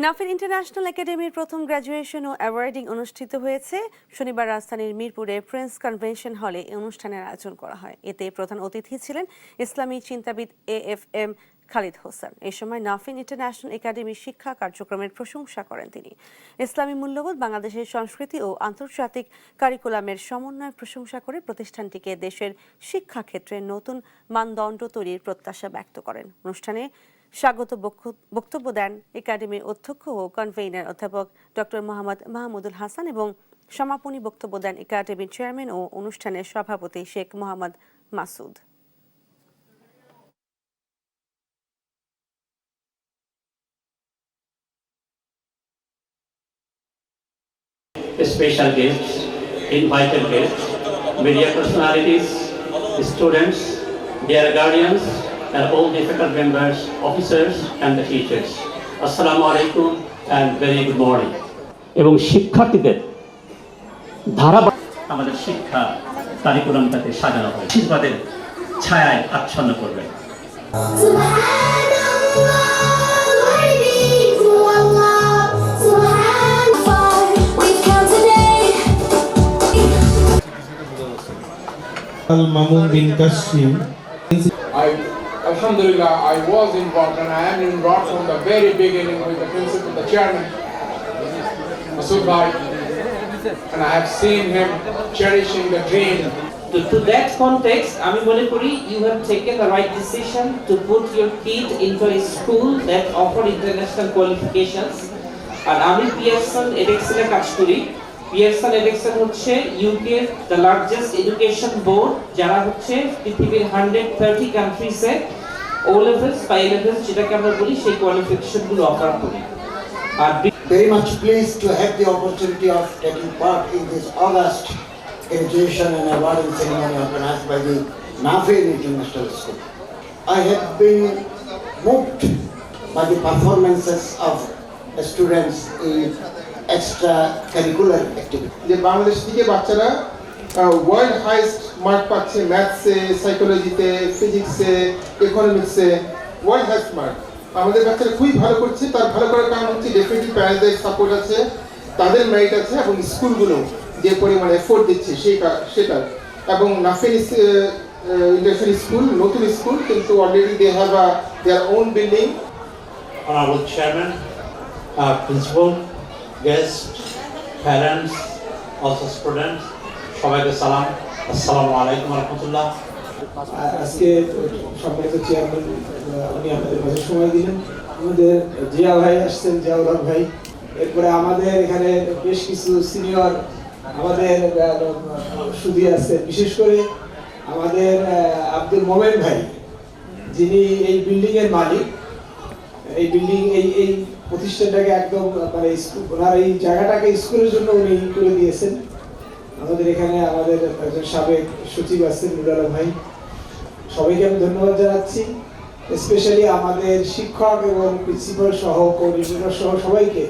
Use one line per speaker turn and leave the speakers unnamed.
নাফিন international একাডেমির প্রথম graduation ও awarding অনুষ্ঠিত হয়েছে। শনিবার রাজধানীর মিরপুরে প্রিন্স কনভেনশন হলে এই অনুষ্ঠানের আয়োজন করা হয়। এতে প্রধান অতিথি ছিলেন ইসলামী চিন্তাবিদ AFM খালিদ হোসেন। এ সময় নাফিন ইন্টারন্যাশনাল একাডেমির শিক্ষা কার্যক্রমের প্রশংসা করেন তিনি। ইসলামী মূল্যবোধ, বাংলাদেশের সংস্কৃতি ও আন্তর্জাতিক কারিকুলামের সমন্বয়ের প্রশংসা করে প্রতিষ্ঠানটিকে দেশের শিক্ষা ক্ষেত্রে নতুন মানদণ্ড তৈরির প্রত্যাশা ব্যক্ত করেন। অনুষ্ঠানে স্বাগত বক্তব্য দেন একাডেমির অধ্যক্ষ ও কনভেনর অধ্যাপক ডক্টর মোহাম্মদ মাহমুদুল হাসান এবং সমাপনী বক্তব্য দেন একাডেমির চেয়ারম্যান ও অনুষ্ঠানের সভাপতি Sheikh Mohammad Masud.
Special guests, invited guests, media personalities, students, their guardians, and all the faculty members, officers, and the teachers. Assalamu alaikum and very good morning. এবং শিক্ষার্থীদের ধারাবাহিক আমাদের শিক্ষা কারিকুলামটাকে সাজানো হয় আশীর্বাদের ছায়ায় আচ্ছন্ন করবে।
Mamun bin Qasim.
Alhamdulillah, I was involved and I am involved from the very beginning with the principal, the chairman, Masood Bhai, and I have seen him cherishing the dream.
To that context, আমি মনে করি you have taken the right decision to put your kid into a school that offer international qualifications. আর আমি Pearson এডেক্সনে কাজ করি। Pearson এডেক্সন হচ্ছে UK the largest education board, যারা হচ্ছে পৃথিবীর 130 কান্ট্রিজে O levels, A levels যেটাকে আমরা বলি সেই কোয়ালিফিকেশনগুলো অফার করি। আর
very much pleased to have the opportunity of taking part in this August graduation and awarding ceremony organized by the Nafin International School. I have been moved by the performances of students in extracurricular activities.
যে বাংলাদেশ থেকে বাচ্চারা world highest mark পাচ্ছে ম্যাথসে, সাইকোলজিতে, ফিজিক্সে, ইকোনমিক্সে, world highest mark. আমাদের বাচ্চারা খুবই ভালো করছে। তার ভালো করার কারণ হচ্ছে ডেফিনেটলি প্যারেন্টসদের সাপোর্ট আছে, তাদের মেরিট আছে এবং স্কুলগুলো যে পরিমাণে এফোর্ট দিচ্ছে সেটা। এবং নাফিন ইন্টারন্যাশনাল স্কুল নতুন স্কুল, কিন্তু already they have their own building.
Honorable Chairman, Principal, guests, parents, also students, সবাইকে সালাম, আসসালামু আলাইকুম ওয়া রাহমাতুল্লাহ।
আজকে সম্মানিত চেয়ারম্যান উনি আমাদের মাঝে সময় দিলেন। আমাদের জিয়া ভাই আসছেন, জিয়াউল হক ভাই। এরপরে আমাদের এখানে বেশ কিছু সিনিয়র আমাদের সুদী আছে, বিশেষ করে আমাদের আব্দুল মোমেন ভাই, যিনি এই বিল্ডিং এর মালিক। এই বিল্ডিং এই প্রতিষ্ঠানটাকে একদম মানে ওনার এই জায়গাটাকে স্কুলের জন্য উনি করে দিয়েছেন। আমাদের এখানে আমাদের একজন সাবেক সচিব আছেন নুর আলম ভাই। সবাইকে আমি ধন্যবাদ জানাচ্ছি, স্পেশালি আমাদের শিক্ষক এবং প্রিন্সিপাল সহ কোঅর্ডিনেটর সহ সবাইকে।